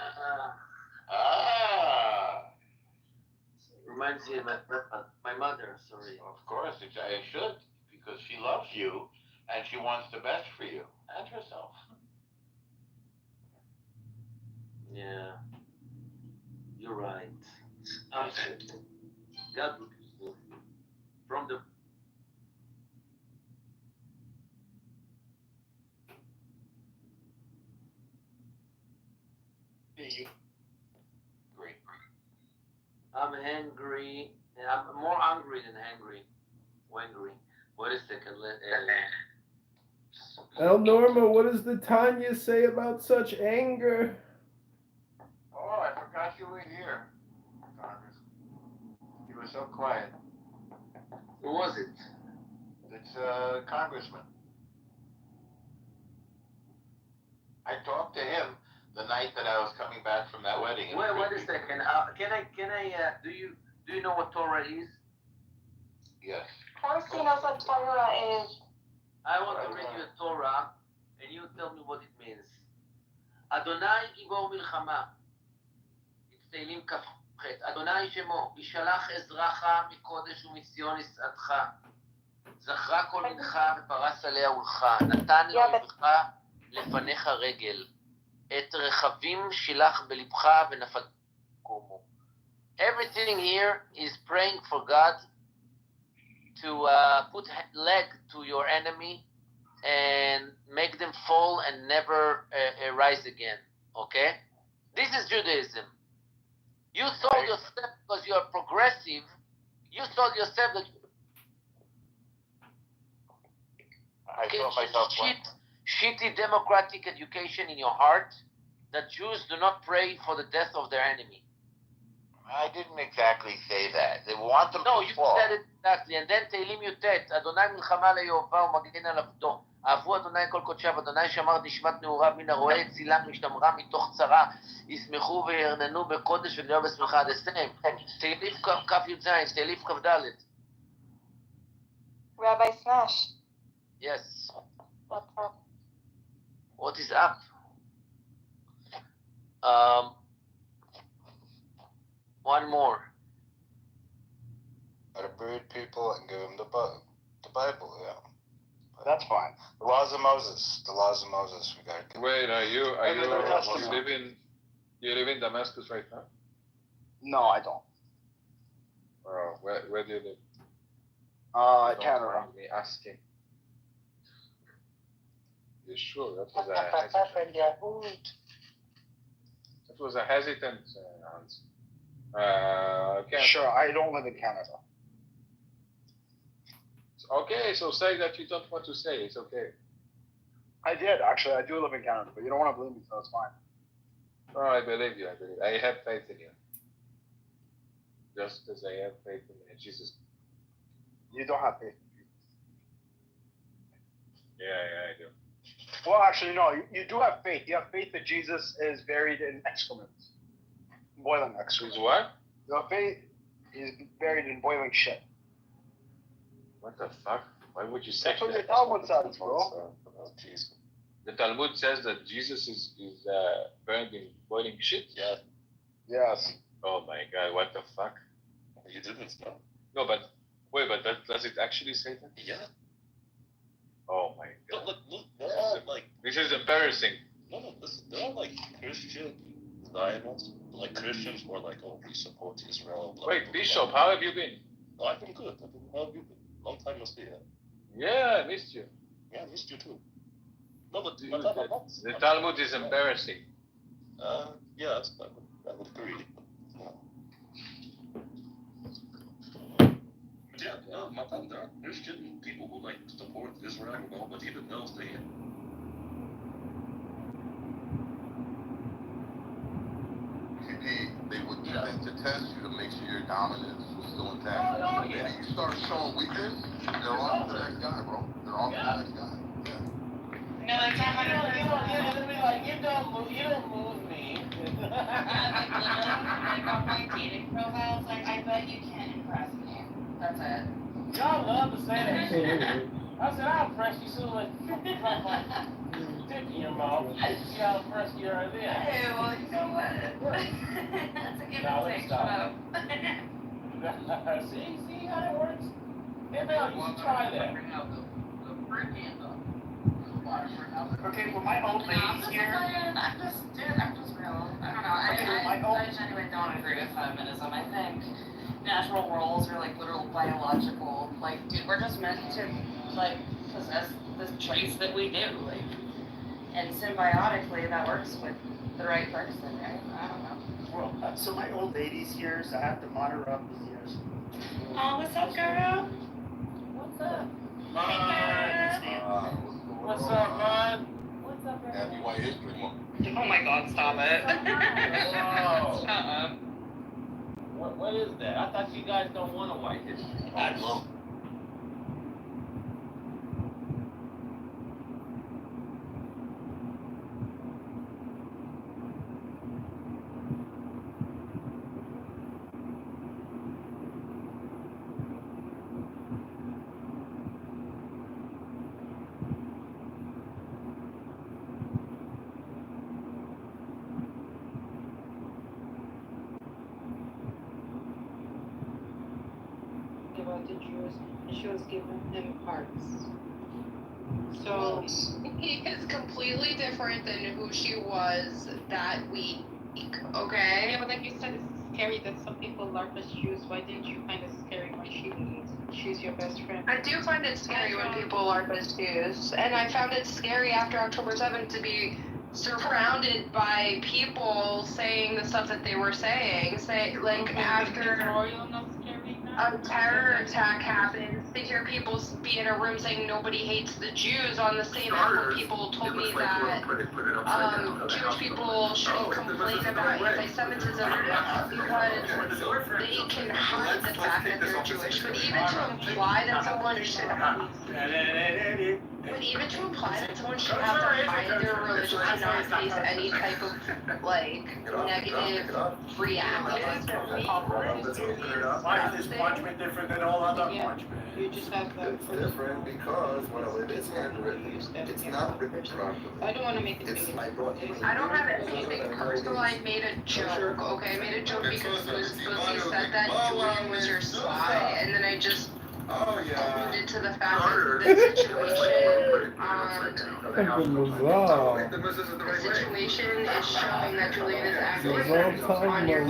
Reminds me of my mother, sorry. Of course, it should, because she loves you, and she wants the best for you and herself. Yeah, you're right. Absolutely. God bless you. From the Great. I'm hungry. I'm more hungry than hungry. Hungry. Wait a second. El Norma, what does the Tanya say about such anger? Oh, I forgot you were here, Congress. You were so quiet. Who was it? It's Congressman. I talked to him the night that I was coming back from that wedding. Wait a second. Can I? Do you know what Torah is? Yes. Of course he knows what Torah is. I want to read you a Torah, and you tell me what it means. Adonai Gibor Milchama. It's Tehillim Kafchet. Adonai Shemo. Yishalach Ezracha Mikodesh uMitzion Yis'adcha. זכרה כל מנחה ופרס עליה ולך. נתן לאויבך לפניך רגל. את רכבים שילח בלבך ונפל קומו. Everything here is praying for God to put leg to your enemy and make them fall and never rise again. Okay? This is Judaism. You told yourself, because you are progressive, you told yourself that I told myself shitty democratic education in your heart that Jews do not pray for the death of their enemy. I didn't exactly say that. They want them no, to you fall. said it exactly. And then תהילים י"ט, אדוני מלחמה ליהובה ומגן על עבדו. אהבו אדוני כל קודשיו, אדוני שמר נשמת נעוריו מן הרועה צילם משתמרה מתוך צרה. ישמחו וירננו בקודש וגדלו בשמחה. The same. תהילים כ"ז, תהילים כ"ד. Rabbi Smash. Yes. What's up? What is up? One more. Gotta breed people and give them the Bible, yeah. That's fine. The laws of Moses. The laws of Moses. We gotta give. Wait, you live in Damascus right now? No, I don't. Where do you live? Canada. Don't mind me asking. You sure? That was a hesitant answer. Canada. Sure, I don't live in Canada. Okay, so say that you don't want to say. It's okay. I did, actually. I do live in Canada, but you don't want to believe me, so it's fine. Oh, I believe you. I have faith in you. Just as I have faith in Jesus. You don't have faith. Yeah, I do. Well, actually, no. You do have faith. You have faith that Jesus is buried in excrement. Boiling excrement. Is what? You have faith he's buried in boiling shit. What the fuck? Why would you say That's what that? your Talmud says, bro. Oh, jeez. The Talmud says that Jesus is burned in boiling shit? Yeah. Yes. Oh my god, what the fuck? You didn't know? No, but wait, does it actually say that? Yeah. Oh my god. Look, there are like. This is embarrassing. No, listen, there are like Christian dialogues, like Christians who are like, oh, we support Israel. Blah, Wait, blah, Bishop, blah. how have you been? Oh, I've been good. How have you been? Long time no see. Yeah, I missed you. Yeah, I missed you too. No, but Dude, I'm not. The Talmud is embarrassing. Yes, I would agree. Yeah, no, Matan, there are Christian people who like support Israel and all, but even those they. They would do this to test you to make sure your dominance was still intact. And you start showing weakness, they're on to the next guy, bro. They're on to the next guy. No, like You don't move me. Like on my dating profiles, like I bet you can't impress me. That's it. Y'all love to say that shit. I said, I'll press you soon as you drop my dick in your mouth. See how impressed you are then. Hey, well, you know what? That's a give Now, and let's take. stop. See how that works? Maybe you should try that. Okay, well, my old ladies here. I'm just real. I don't know. I genuinely don't agree with feminism. I think natural roles are like literal biological. Like, dude, we're just meant to like possess this traits that we do. Like, and symbiotically, that works with the right person, right? I don't know. Well, so my old lady's here, so I have to mod her up. Oh, what's up, girl? What's up? What's up, man? What's up, Happy White History Month. Oh my God! Stop it. Whoa. Shut up. What is that? I thought you guys don't want a white history. I love. About the Jews, and she was giving him hearts. So He is completely different than who she was that week, okay? yeah, but like you said, it's scary that some people LARP as Jews. Why didn't you find it scary when she's your best friend? I do find it scary when people are confused, and I found it scary after October 7th to be surrounded by people saying the stuff that they were saying. After a terror attack happens, to hear people be in a room saying nobody hates the Jews on the same night when people told me that Jewish people shouldn't complain about anti-Semitism because they can hide the fact that they're Jewish. But even to imply that someone should have to hide their religion and not face any type of negative reaction. Why is this parchment different than all other parchment? You just have It's different because, well, it is handwritten. It's not written properly. I don't want to make it It's bigger. like what I don't have anything personal. I made a joke, okay? I made a joke because it was supposed to be said that Julian was your spy, and then I just alluded to the fact that the situation is showing that Julian is acting on your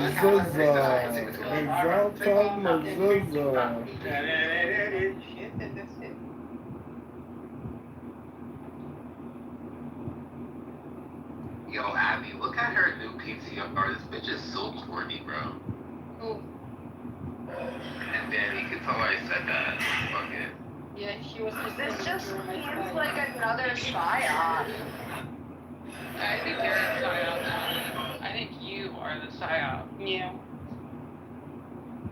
Yo, Abby, look at her new PTR. This bitch is so corny, bro. Oh, And then you could tell I said that. Fuck it. yeah, she was just This just through my seems side. like another psyop. I think you're a psyop. I think you are the psyop. Yeah.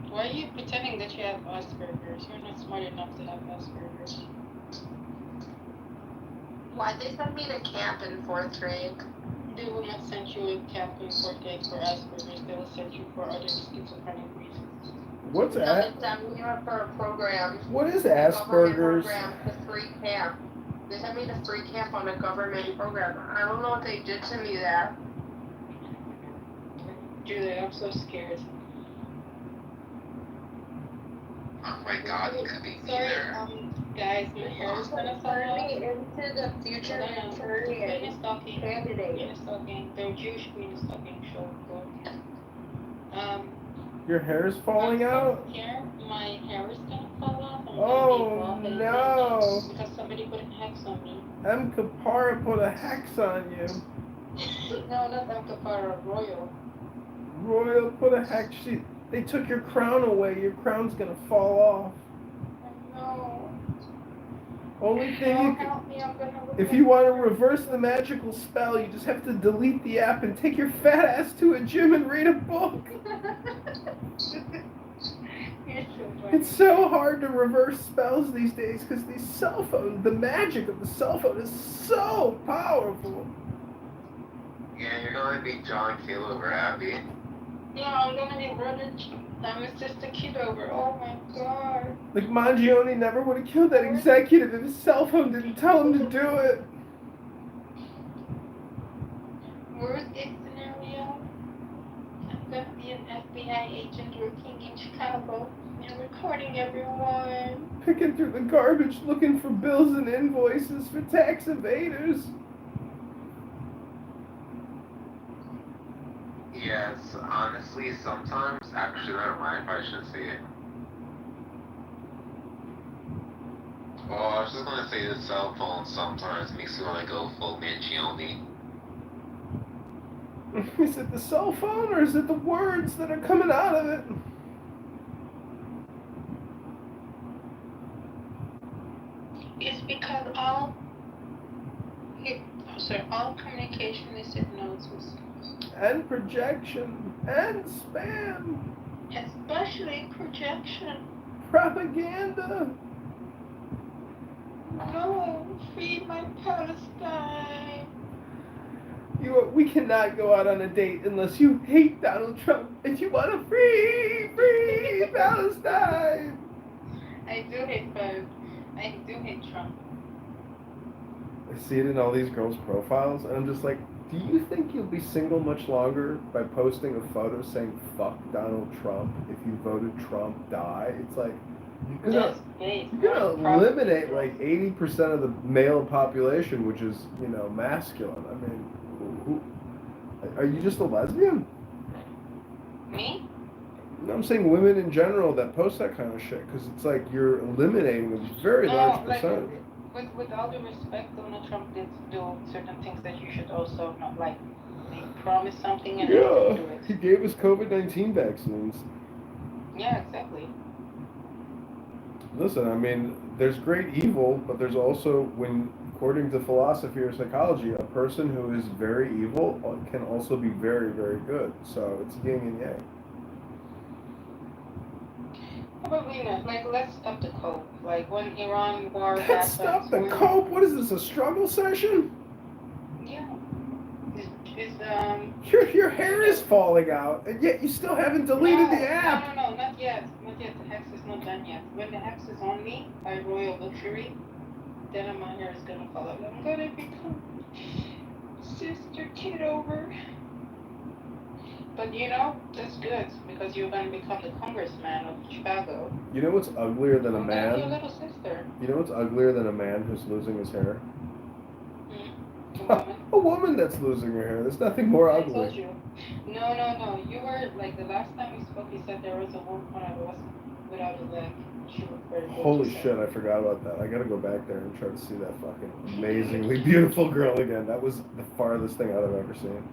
Why are you pretending that you have Asperger's? You're not smart enough to have Asperger's. Why'd they send me to camp in 4th grade? They will not send you a camp in fourth grade for Asperger's. They will send you for other schizophrenic reasons. What's No, that? they sent me up for a program. What is A government Asperger's? program to free camp. They sent me to free camp on a government program. I don't know what they did to me there. Julie, I'm so scared. Oh my god, you could be Sorry, either. guys, my hair is gonna fall Turn off. me into the future Queen Manchurian is talking. candidate. Queen is talking. The Jewish Queen is talking. Show go. Your hair is falling out? Here, my hair is gonna fall off. I'm Oh, gonna be no. bald because somebody put a hex on me. M. Kapara put a hex on you. No, not M. Kapara, Royal. Royal put a hex. They took your crown away. Your crown's gonna fall off. No. Only thing you can, Help me, I'm gonna look if like you want to reverse the magical spell, you just have to delete the app and take your fat ass to a gym and read a book. You're so funny. It's so hard to reverse spells these days because these cell phones, the magic of the cell phone is so powerful. Yeah, you're gonna be John Kitover, Abby. No, I'm gonna be brother. I'm his sister Kitover. Oh my god. Like Mangione never would have killed that executive if his cell phone didn't tell him to do it. Worst case scenario, I'm gonna be an FBI agent working in Chicago and recording everyone. Picking through the garbage looking for bills and invoices for tax evaders. Yes, honestly, sometimes, actually, never mind if I should say it. Well, I was just gonna say the cell phone sometimes makes me wanna go full Mangione. Is it the cell phone or is it the words that are coming out of it? It's because all communication is hypnosis. And projection. And spam. Especially projection. Propaganda. No, free my Palestine. We cannot go out on a date unless you hate Donald Trump and you want to free Palestine. I do hate Trump. I see it in all these girls' profiles, and I'm just like, do you think you'll be single much longer by posting a photo saying "fuck Donald Trump"? If you voted Trump, die. It's like you're gonna eliminate like 80% of the male population, which is masculine. I mean, are you just a lesbian? Me? No, I'm saying women in general that post that kind of shit because it's like you're eliminating a very large percentage. With all due respect, Donald Trump did do certain things that you should also not like. He promised something and he didn't do it. He gave us COVID-19 vaccines. Yeah, exactly. Listen, I mean, there's great evil, but there's also, according to philosophy or psychology, a person who is very evil can also be very, very good. So it's yin and yang. Probably not. Like, let's stop the cope. Like, when Iran war Let's happens... stop the cope? What is this, a struggle session? Yeah. Your hair is falling out, and yet you still haven't deleted the app. No, not yet. Not yet. The hex is not done yet. When the hex is on me, by royal luxury, then my hair is gonna fall out. I'm gonna become Sister Kitover. But that's good, because you're gonna become the Congressman of Chicago. You know what's uglier than a I'm gonna be your man? little sister. You know what's uglier than a man who's losing his hair? A A woman that's losing her hair. There's nothing more I told ugly. you. No. You were, like, the last time we spoke, you said there was a woman that was without a leg. She looked very good. Holy shit, I forgot about that. I gotta go back there and try to see that fucking amazingly beautiful girl again. That was the farthest thing I've ever seen.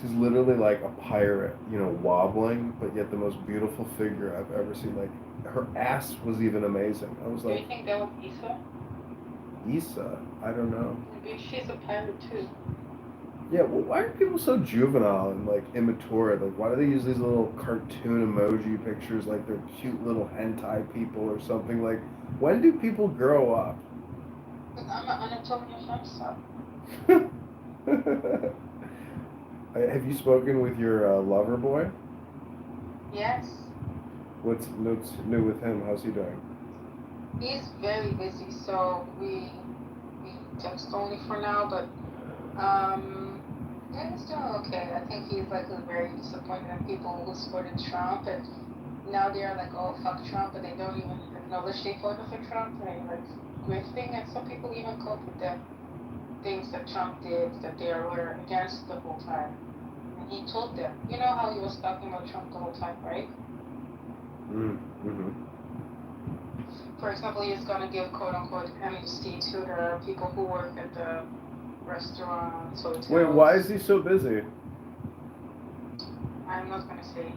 She's literally like a pirate, you know, wobbling, but yet the most beautiful figure I've ever seen. Like, her ass was even amazing. I was Do you like, think that was Issa? Issa? I don't know. Maybe she's a pirate too. Yeah, well, why are people so juvenile and like immature? Like, why do they use these little cartoon emoji pictures like they're cute little hentai people or something? Like, when do people grow up? I'm an Anatolia Femsa. Have you spoken with your lover boy? Yes. What's new with him? How's he doing? He's very busy, so we text only for now, but yeah, he's doing okay. I think he's like very disappointed in people who supported Trump, and now they're like, oh fuck Trump, but they don't even acknowledge they voted for Trump. They're like grifting, and some people even cope with the things that Trump did that they were against the whole time. And he told them, you know how he was talking about Trump the whole time, right? Mm-hmm. For example, he's gonna give quote unquote amnesty to the people who work at the restaurants, hotels. Wait, why is he so busy? I'm not gonna say.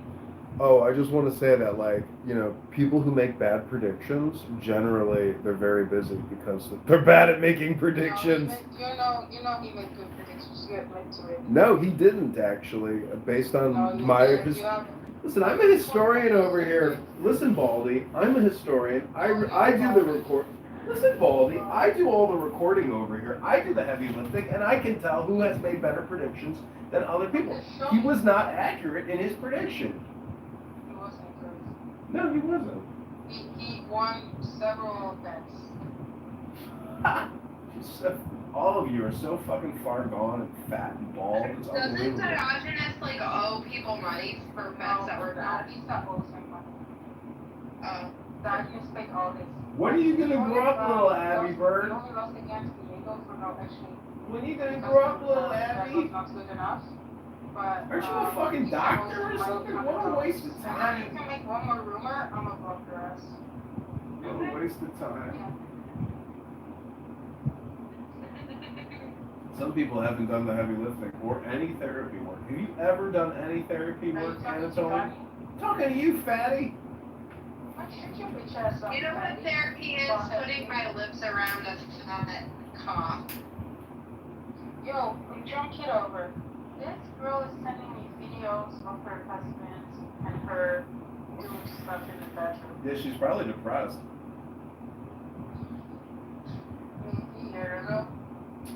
Oh, I just want to say that, like, you know, people who make bad predictions, generally, they're very busy because they're bad at making predictions. No, you know he made good predictions. You admit to it. No, he didn't, actually, based on No, Listen, I'm a historian over here. Listen, Baldy, I'm a historian. I do the record. Listen, Baldy, I do all the recording over here. I do the heavy lifting, and I can tell who has made better predictions than other people. He was not accurate in his prediction. He wasn't good. No, he wasn't. He won several events. All of you are so fucking far gone and fat and bald. It's Doesn't unbelievable. Diogenes like owe people money for bets that were bad? He's not owes him money. Diogenes paid all his. When are you gonna grow up, little Abby Bird? He only lost against Diego for no actually. When are you gonna grow up, little That Abby? was not good enough. But Aren't you a fucking doctor or something? What a waste of If you time. can make one more rumor, I'm gonna block your ass. What a waste of time. Some people haven't done the heavy lifting or any therapy work. Have you ever done any therapy work, Anatoly? Talking to you, fatty. You know what therapy is? Putting my lips around a fat cough. Yo, John Kitover. This girl is sending me videos of her husband and her doing stuff in the bedroom. Yeah, she's probably depressed. A year ago.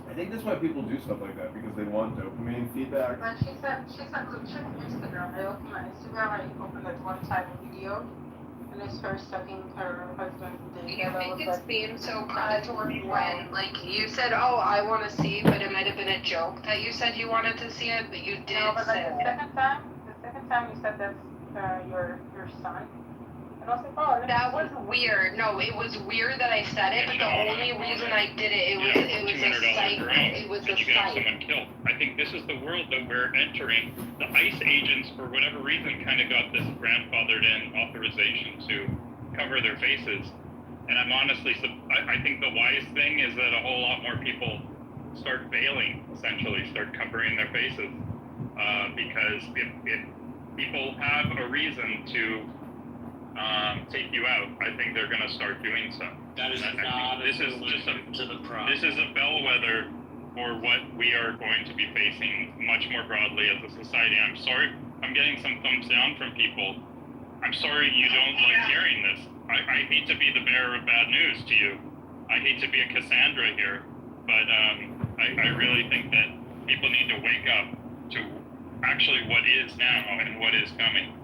I think that's why people do stuff like that, because they want dopamine feedback. But she said, check Instagram. I opened my Instagram, I opened that one type of video, and it's her sucking her husband's dick. You make it seem so predatory when, like, you said, oh, I want to see, but it might have been a joke that you said you wanted to see it, but you did No, but like say the second time you said that's your son. And I was like, oh, that was weird. No, it was weird that I said it, but the only reason I did it, it was a site. It was a you can have site. someone killed. I think this is the world that we're entering. The ICE agents, for whatever reason, kind of got this grandfathered in authorization to cover their faces. And I'm honestly, I think the wise thing is that a whole lot more people start veiling, essentially, start covering their faces. Because if people have a reason to take you out, I think they're going to start doing so. That is not this is just to the crime. This is a bellwether for what we are going to be facing much more broadly as a society. I'm sorry, I'm getting some thumbs down from people. I'm sorry you don't like hearing this. I hate to be the bearer of bad news to you. I hate to be a Cassandra here, but I really think that people need to wake up to actually what is now and what is coming.